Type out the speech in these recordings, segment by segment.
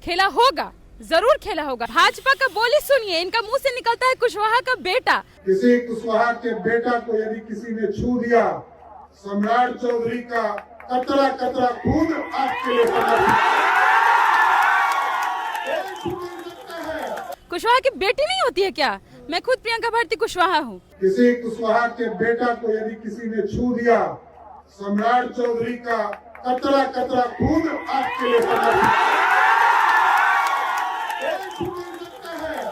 खेला होगा, जरूर खेला होगा। भाजपा का बोली सुनिए, इनका मुंह से निकलता है कुशवाहा का बेटा। किसी कुशवाहा के बेटा को यदि किसी ने छू दिया, सम्राट चौधरी का कतरा कतरा खून आपके लिए कुशवाहा की बेटी नहीं होती है क्या? मैं खुद प्रियंका भारती कुशवाहा हूँ। किसी कुशवाहा के बेटा को यदि किसी ने छू दिया, सम्राट चौधरी का कतरा कतरा खून आपके लिए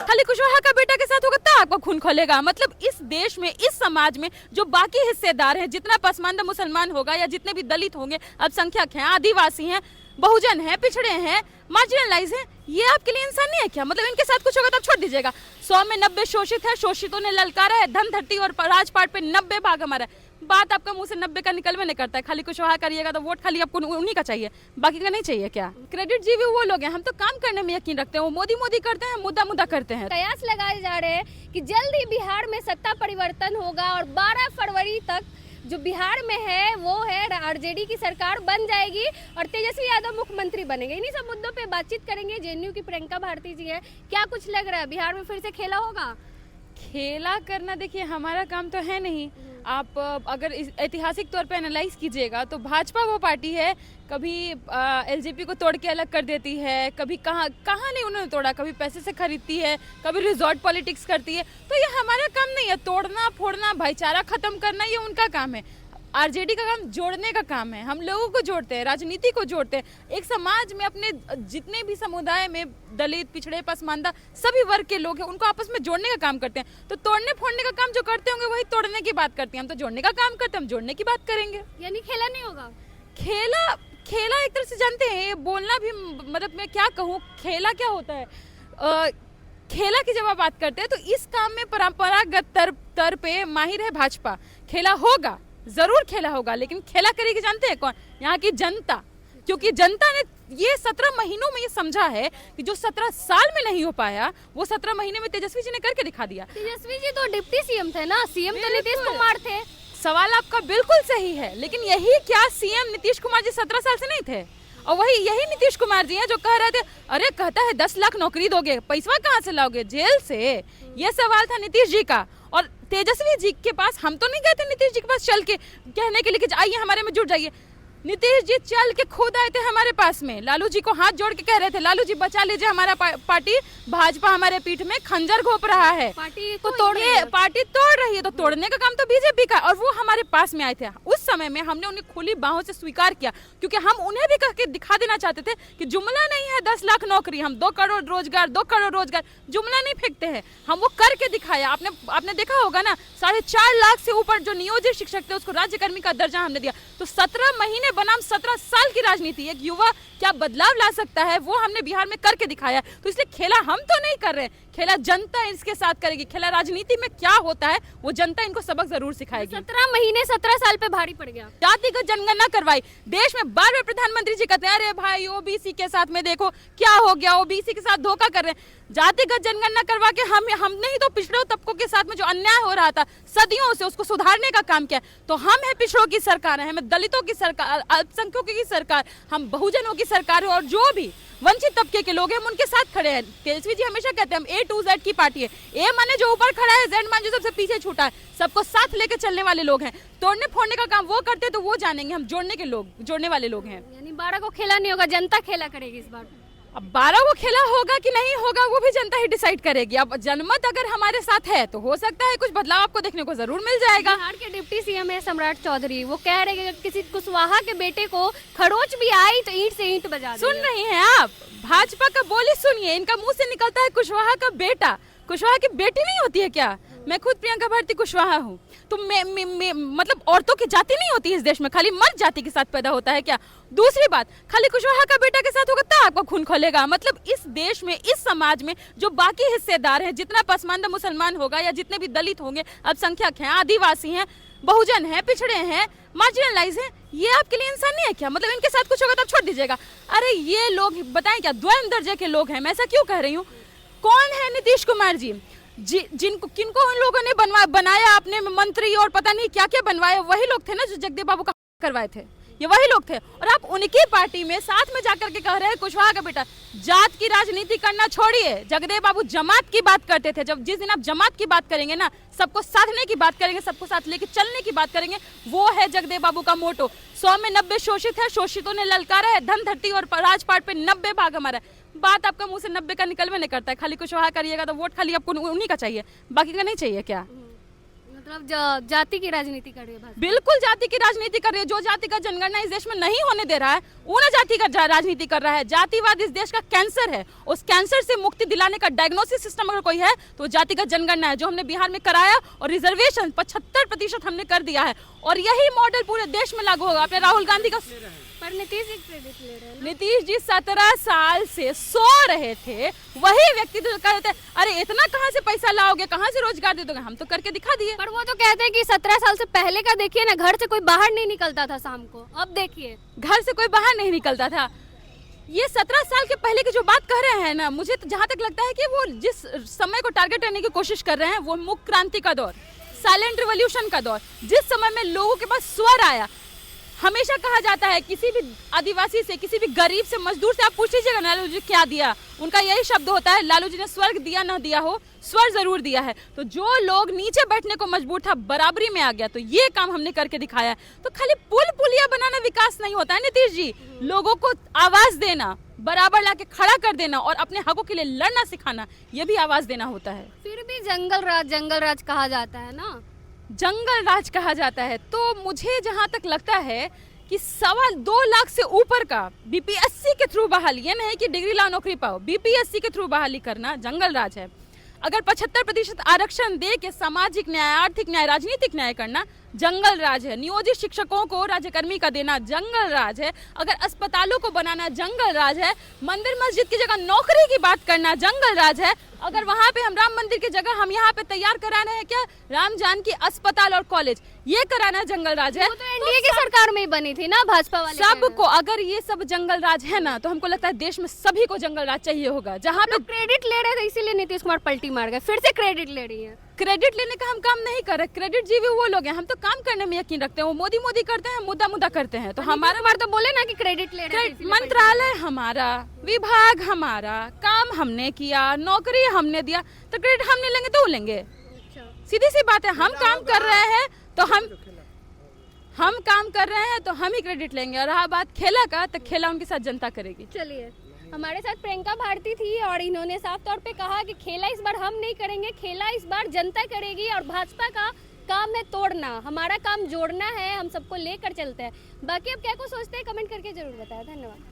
खाली कुशवाहा का बेटा के साथ होगा तो आपका खून खोलेगा। मतलब इस देश में, इस समाज में जो बाकी हिस्सेदार हैं, जितना पसमानदा मुसलमान होगा या जितने भी दलित होंगे, अल्पसंख्यक हैं, आदिवासी हैं, बहुजन हैं, पिछड़े हैं, मार्जिनलाइज हैं, ये आपके लिए इंसान नहीं है क्या? मतलब इनके साथ कुछ होगा तो आप छोड़ दीजिएगा। 100 में 90 शोषित है, शोषितों ने ललकारा है, धन धरती और राजपाट पे 90 भाग हमारा है। बात आपका मुंह से 90 का निकलवे नहीं करता है। खाली कुशवाहा करिएगा तो वोट खाली आपको उन्हीं का चाहिए, बाकी का नहीं चाहिए क्या? क्रेडिट जीवी वो लोग हैं, हम तो काम करने में यकीन रखते हैं। वो मोदी मोदी करते हैं, मुद्दा मुद्दा करते हैं। कयास लगाए जा रहे हैं कि जल्द ही बिहार में सत्ता परिवर्तन होगा और 12 फरवरी तक जो बिहार में है वो है आरजेडी की सरकार बन जाएगी और तेजस्वी यादव मुख्यमंत्री बनेंगे। इन्हीं सब मुद्दों पे बातचीत करेंगे। जेएनयू की प्रियंका भारती जी है, क्या कुछ लग रहा है बिहार में फिर से खेला होगा? खेला करना देखिए हमारा काम तो है नहीं। आप अगर ऐतिहासिक तौर पे एनालाइज कीजिएगा तो भाजपा वो पार्टी है, कभी एलजेपी को तोड़ के अलग कर देती है, कभी कहाँ नहीं उन्होंने तोड़ा, कभी पैसे से खरीदती है, कभी रिजॉर्ट पॉलिटिक्स करती है। तो ये हमारा काम नहीं है, तोड़ना फोड़ना, भाईचारा खत्म करना ये उनका काम है। आरजेडी का काम जोड़ने का काम है। हम लोगों को जोड़ते हैं, राजनीति को जोड़ते हैं। एक समाज में अपने जितने भी समुदाय में दलित, पिछड़े, पसमानदा सभी वर्ग के लोग हैं, उनको आपस में जोड़ने का काम करते हैं। तो तोड़ने फोड़ने का काम जो करते होंगे वही तोड़ने की बात करते हैं। हम तो जोड़ने का काम करते हैं, हम जोड़ने की बात करेंगे। यानी खेला नहीं होगा? खेला एक तरह से जानते हैं, बोलना भी, मतलब मैं क्या कहूँ, खेला क्या होता है। खेला की जब आप बात करते हैं तो इस काम में परंपरागत तर पे माहिर है भाजपा। खेला होगा, जरूर खेला होगा, लेकिन खेला करेगी जानते हैं कौन? यहाँ की जनता। क्योंकि जनता ने ये 17 महीनों में ये समझा है कि जो 17 साल में नहीं हो पाया वो 17 महीने में तेजस्वी जी ने करके दिखा दिया। तेजस्वी जी तो डिप्टी सीएम थे ना, सीएम तो नीतीश कुमार थे। सवाल आपका बिल्कुल सही है, लेकिन यही क्या सीएम नीतीश कुमार जी 17 साल से नहीं थे? और वही यही नीतीश कुमार जी हैं जो कह रहे थे, अरे कहता है 10 लाख नौकरी दोगे, पैसा कहाँ से लाओगे? जेल से। ये सवाल था नीतीश जी का। और तेजस्वी जी के पास हम तो नहीं गए थे नीतीश जी के पास चल के कहने के लिए कि आइए हमारे में जुड़ जाइए। नीतीश जी चल के खुद आए थे हमारे पास में, लालू जी को हाथ जोड़ के कह रहे थे, लालू जी बचा लीजिए हमारा पार्टी, भाजपा हमारे पीठ में खंजर घोंप रहा है, पार्टी को तोड़िए। पार्टी तोड़ रही है। तो तोड़ने का काम तो बीजेपी का। और वो हमारे पास में आए थे उस समय में, हमने उन्हें खुली बाहों से स्वीकार किया, क्योंकि हम उन्हें भी कह के दिखा देना चाहते थे कि जुमला नहीं है 10 लाख नौकरी, हम 2 करोड़ रोजगार, 2 करोड़ रोजगार, जुमला नहीं फेंकते हैं, हम वो करके दिखाया। आपने देखा होगा ना, 4.5 लाख से ऊपर जो नियोजित शिक्षक थे उसको राज्यकर्मी का दर्जा हमने दिया। तो 17 महीने बनाम 17 साल की राजनीति, एक युवा क्या बदलाव ला सकता है वो हमने बिहार में करके दिखाया। तो इसलिए खेला हम तो नहीं कर रहे, खेला जनता इसके साथ करेगी। खेला राजनीति में क्या होता है वो जनता इनको सबक जरूर सिखाएगी। 17 महीने 17 साल पे भारी पड़ गया। जातिगत जनगणना करवाई देश में, बार बार प्रधानमंत्री जी कहते हैं अरे भाई ओबीसी के साथ में देखो क्या हो गया, ओबीसी के साथ धोखा कर रहे हैं। जातिगत जनगणना करवा के हमने ही तो पिछड़ों तबकों के साथ में जो अन्याय हो रहा था सदियों से उसको सुधारने का काम किया। तो हम है पिछड़ों की सरकार है, हमें दलितों की सरकार, अल्पसंख्यकों की सरकार, हम बहुजनों की सरकार है, और जो भी वंचित तबके के लोग हैं हम उनके साथ खड़े हैं। तेजस्वी जी हमेशा कहते हैं हम A to Z की पार्टी है। ए माने जो ऊपर खड़ा है, Z माने जो सबसे पीछे छूटा है, सबको साथ लेके चलने वाले लोग हैं। तोड़ने फोड़ने का काम वो करते तो वो जानेंगे, हम जोड़ने वाले लोग हैं। यानी 12 को खेला नहीं होगा, जनता खेला करेगी इस बार। अब 12 को खेला होगा कि नहीं होगा वो भी जनता ही डिसाइड करेगी। अब जनमत अगर हमारे साथ है तो हो सकता है कुछ बदलाव आपको देखने को जरूर मिल जाएगा। बिहार के डिप्टी सीएम है सम्राट चौधरी, वो कह रहे हैं कि किसी कुशवाहा के बेटे को खरोच भी आई तो ईंट से ईंट बजा देंगे। सुन रही हैं आप? भाजपा का बोली सुनिए, इनका मुंह से निकलता है कुशवाहा का बेटा। कुशवाहा की बेटी नहीं होती है क्या? मैं खुद प्रियंका भारती कुशवाहा हूँ। तो मतलब औरतों की जाति नहीं होती इस देश में, खाली मर्द जाति के साथ पैदा होता है क्या? दूसरी बात, खाली कुशवाहा का बेटा के साथ होगा तो आपका खून खोलेगा। मतलब इस देश में, इस समाज में जो बाकी हिस्सेदार हैं, जितना पसमानदा मुसलमान होगा या जितने भी दलित होंगे, अल्पसंख्यक हैं, आदिवासी हैं, बहुजन हैं, पिछड़े हैं, मार्जिनलाइज हैं, ये आपके लिए इंसान नहीं है क्या? मतलब इनके साथ कुछ होगा तो आप छोड़ दीजिएगा। अरे ये लोग बताएं क्या द्वैत दर्जे के लोग हैं? मैं ऐसा क्यों कह रही हूँ? कौन है नीतीश कुमार जी? किनको उन लोगों ने बनाया आपने मंत्री और पता नहीं क्या क्या बनवाया? वही लोग थे ना जो जगदेव बाबू का करवाए थे। ये वही लोग थे। और आप उनकी पार्टी में साथ में जाकर के कह रहे हैं कुशवाहा का बेटा। जात की राजनीति करना छोड़िए, जगदेव बाबू जमात की बात करते थे। जब जिस दिन आप जमात की बात करेंगे ना, सबको साधने की बात करेंगे, सबको साथ लेके चलने की बात करेंगे, वो है जगदेव बाबू का मोटो। 100 में 90 शोषित है, शोषितों ने ललकारा है, धन धरती और राजपाट पे 90 भाग हमारा है। बात आपका मुंह से 90 का निकलवे नहीं करता है। खाली कुशवाहा करिएगा तो वोट खाली आपको उन्हीं का चाहिए, बाकी का नहीं चाहिए क्या? मतलब जाति की राजनीति कर रही है भाजपा। बिल्कुल जाति की राजनीति कर रही है। जो जाति का जनगणना इस देश में नहीं होने दे रहा है, वो ना जाति का राजनीति कर रहा है। जातिवाद इस देश का कैंसर है। उस कैंसर से मुक्ति दिलाने का डायग्नोसिस सिस्टम अगर कोई है तो जातिगत जनगणना है, जो हमने बिहार में कराया और रिजर्वेशन 75% हमने कर दिया है। और यही मॉडल पूरे देश में लागू होगा। आपने राहुल गांधी का, पर नीतीश जी क्रेडिट ले रहे हैं ना। नीतीश जी 17 साल से सो रहे थे, वही व्यक्ति जो कह रहे थे अरे इतना कहाँ से पैसा लाओगे, कहाँ से रोजगार दे दोगे, हम तो करके दिखा दिए। पर वो तो कहते हैं कि 17 साल से पहले का देखिए ना, घर से कोई बाहर नहीं निकलता था शाम को, अब देखिए घर से कोई बाहर नहीं निकलता था। ये 17 साल के पहले की जो बात कर रहे हैं ना, मुझे तो जहां तक लगता है कि वो जिस समय को टारगेट करने की कोशिश कर रहे हैं, वो मुक्त क्रांति का दौर, साइलेंट रिवॉल्यूशन का दौर, जिस समय में लोगों के पास स्वर आया। हमेशा कहा जाता है किसी भी आदिवासी से, किसी भी गरीब से, मजदूर से आप पूछ लीजिएगा लालू जी क्या दिया, उनका यही शब्द होता है, लालू जी ने स्वर्ग दिया ना दिया हो, स्वर जरूर दिया है। तो जो लोग नीचे बैठने को मजबूर था, बराबरी में आ गया। तो ये काम हमने करके दिखाया है। तो खाली पुल पुलिया बनाना विकास नहीं होता है नीतीश जी। लोगों को आवाज देना, बराबर लाके खड़ा कर देना और अपने हकों के लिए लड़ना सिखाना, ये भी आवाज देना होता है। फिर भी जंगल राज कहा जाता है ना, जंगल राज कहा जाता है। तो मुझे जहां तक लगता है कि 2.25 लाख से ऊपर का बीपीएससी के थ्रू बहाली, ये नहीं कि डिग्री लाओ नौकरी पाओ, बीपीएससी के थ्रू बहाली करना जंगल राज है। अगर 75% आरक्षण दे के सामाजिक न्याय, आर्थिक न्याय, राजनीतिक न्याय करना जंगल राज है। नियोजित शिक्षकों को राज्यकर्मी का देना जंगल राज है। अगर अस्पतालों को बनाना जंगल राज है। मंदिर मस्जिद की जगह नौकरी की बात करना जंगल राज है। अगर वहां पे हम राम मंदिर की जगह हम यहाँ पे तैयार करा रहे हैं क्या, राम जानकी अस्पताल और कॉलेज, ये कराना जंगल राज है। वो तो एनडीए की सरकार में ही बनी थी ना, भाजपा वाले। सबको, अगर ये सब जंगल राज है ना, तो हमको लगता है देश में सभी को जंगल राज चाहिए होगा। जहाँ पे क्रेडिट ले रहे थे, इसीलिए नीतीश कुमार पलटी मार गए, फिर से क्रेडिट ले रही है। क्रेडिट लेने का हम काम नहीं कर रहे, क्रेडिट जी भी वो लोग हैं, हम तो काम करने में यकीन रखते हैं। वो मोदी मोदी करते हैं, मुद्दा करते हैं। तो हमारा बार तो बोले ना कि क्रेडिट ले रहे हैं। मंत्रालय हमारा, विभाग हमारा, काम हमने किया, नौकरी हमने दिया, तो क्रेडिट हमने लेंगे तो वो लेंगे। सीधी सी बात है, हम काम कर रहे हैं तो हम काम कर रहे हैं तो हम ही क्रेडिट लेंगे। और रहा बात खेला का, तो खेला उनके साथ जनता करेगी। चलिए, हमारे साथ प्रियंका भारती थी और इन्होंने साफ तौर पे कहा कि खेला इस बार हम नहीं करेंगे, खेला इस बार जनता करेगी। और भाजपा का काम है तोड़ना, हमारा काम जोड़ना है, हम सबको लेकर चलते हैं। बाकी अब क्या को सोचते हैं कमेंट करके जरूर बताएं। धन्यवाद।